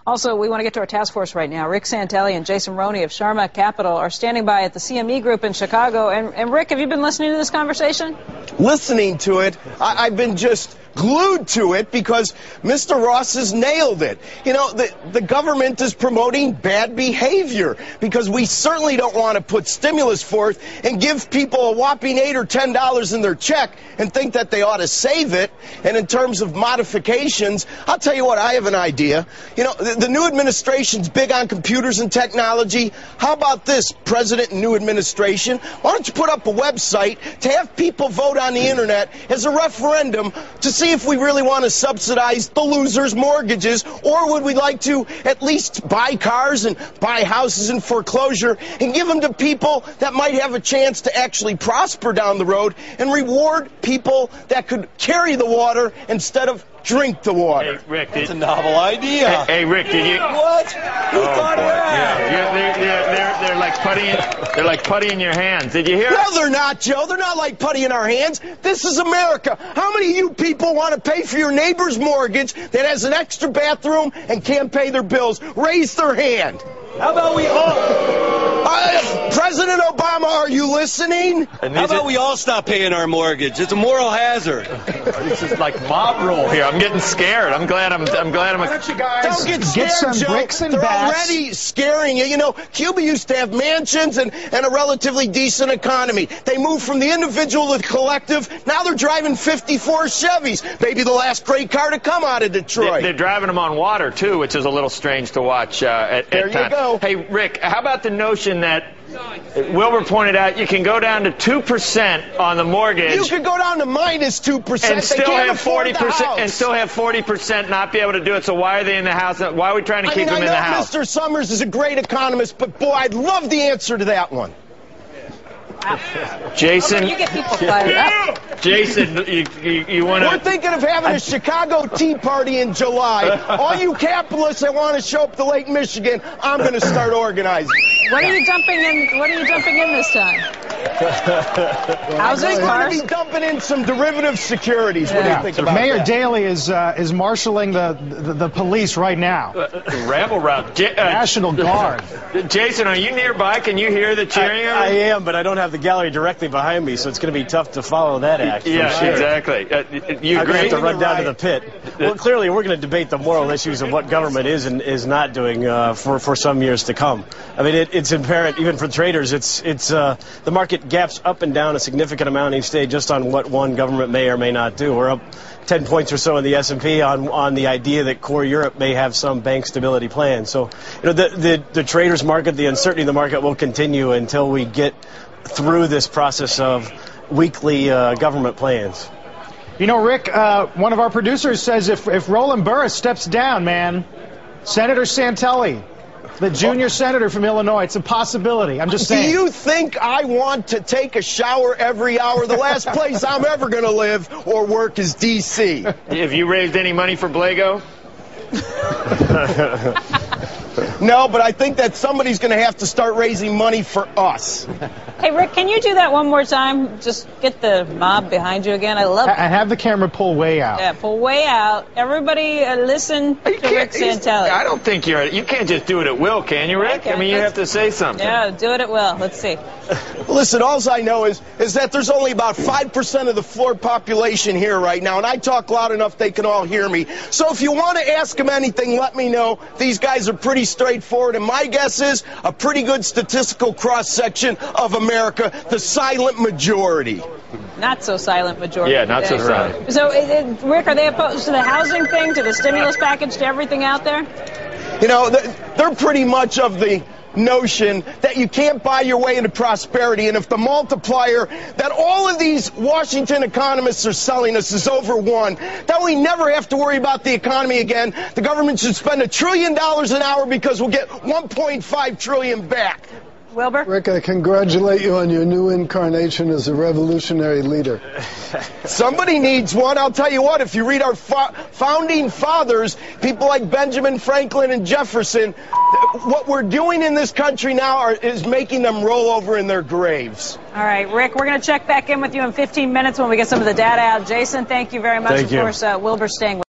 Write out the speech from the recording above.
Also, we want to get to our task force right now. Rick Santelli and Jason Roney of Sharma Capital are standing by at the CME Group in Chicago. And Rick, have you been listening to this conversation? Listening to it, I've been just glued to it because Mr. Ross has nailed it. You know, the government is promoting bad behavior because we certainly don't want to put stimulus forth and give people a whopping $8 or $10 in their check and think that they ought to save it. And in terms of modifications, I'll tell you what, I have an idea. You know, the new administration's big on computers and technology. How about this, President and new administration? Why don't you put up a website to have people vote on the internet as a referendum to see if we really want to subsidize the losers' mortgages, or would we like to at least buy cars and buy houses in foreclosure and give them to people that might have a chance to actually prosper down the road and reward people that could carry the water instead of drink the water. Hey, Rick, that's a novel idea. Hey, Rick, did you? What? Who thought of that? Yeah, they're like putty in your hands. Did you hear? No, they're not, Joe. They're not like putty in our hands. This is America. How many of you people want to pay for your neighbor's mortgage that has an extra bathroom and can't pay their bills? Raise their hand. How about we all? President Obama, are you listening? How about we all stop paying our mortgage? It's a moral hazard. This is like mob rule here. I'm getting scared. I'm glad I'm. Why don't you guys don't get scared, some Joe. bricks and They're bats. already scaring you. You know, Cuba used to have mansions and a relatively decent economy. They moved from the individual to the collective. Now they're driving 54 Chevys. Maybe the last great car to come out of Detroit. They're driving them on water, too, which is a little strange to watch at there times. You go. Hey, Rick, how about the notion that Wilbur pointed out you can go down to 2% on the mortgage. You could go down to minus 2% and still have 40%. And still have 40% not be able to do it. So why are they in the house? Why are we trying to keep them in the house? Mr. Summers is a great economist, but boy, I'd love the answer to that one. Jason, You get people fired up. Jason, you want to? We're thinking of having a Chicago Tea Party in July. All you capitalists that want to show up to Lake Michigan, I'm going to start organizing. What are you dumping in? What are you dumping in this time? Housing, I'm cars? going to be dumping in some derivative securities. What do you think about Mayor that? Daley is marshaling the police right now. Rabble route. National Guard. Jason, are you nearby? Can you hear the cheering? I am, but I don't have the gallery directly behind me, so it's going to be tough to follow that act. Yeah, sure. Exactly. You I'm going to agree? have to run down to the pit. Well, clearly, we're going to debate the moral issues of what government is and is not doing for some years to come. I mean, it's apparent, even for traders, it's the market gaps up and down a significant amount each day just on what one government may or may not do. We're up 10 points or so in the S&P on the idea that core Europe may have some bank stability plan. So, you know, the traders market, the uncertainty in the market will continue until we get through this process of weekly government plans. You know, Rick, one of our producers says if Roland Burris steps down, man, Senator Santelli, the junior senator from Illinois, it's a possibility. I'm just saying. Do you think I want to take a shower every hour? The last place I'm ever going to live or work is D.C. Have you raised any money for Blago? No, but I think that somebody's going to have to start raising money for us. Hey, Rick, can you do that one more time? Just get the mob behind you again. I love it. And have the camera pull way out. Yeah, pull way out. Everybody listen to Rick Santelli. I don't think you can't just do it at will, can you, Rick? I mean, you have to say something. Yeah, do it at will. Let's see. Listen, all I know is that there's only about 5% of the floor population here right now, and I talk loud enough they can all hear me. So if you want to ask them anything, let me know. These guys are pretty straightforward, and my guess is a pretty good statistical cross-section of America, the silent majority. Not so silent majority. Yeah, not so silent. So, Rick, are they opposed to the housing thing, to the stimulus package, to everything out there? You know, they're pretty much of the notion that you can't buy your way into prosperity, and if the multiplier that all of these Washington economists are selling us is over 1, then we never have to worry about the economy again. The government should spend $1 trillion an hour because we'll get $1.5 trillion back. Wilbur? Rick, I congratulate you on your new incarnation as a revolutionary leader. Somebody needs one. I'll tell you what, if you read our founding fathers, people like Benjamin Franklin and Jefferson, what we're doing in this country now is making them roll over in their graves. All right, Rick, we're going to check back in with you in 15 minutes when we get some of the data out. Jason, thank you very much. Thank you. Of course, Wilbur staying with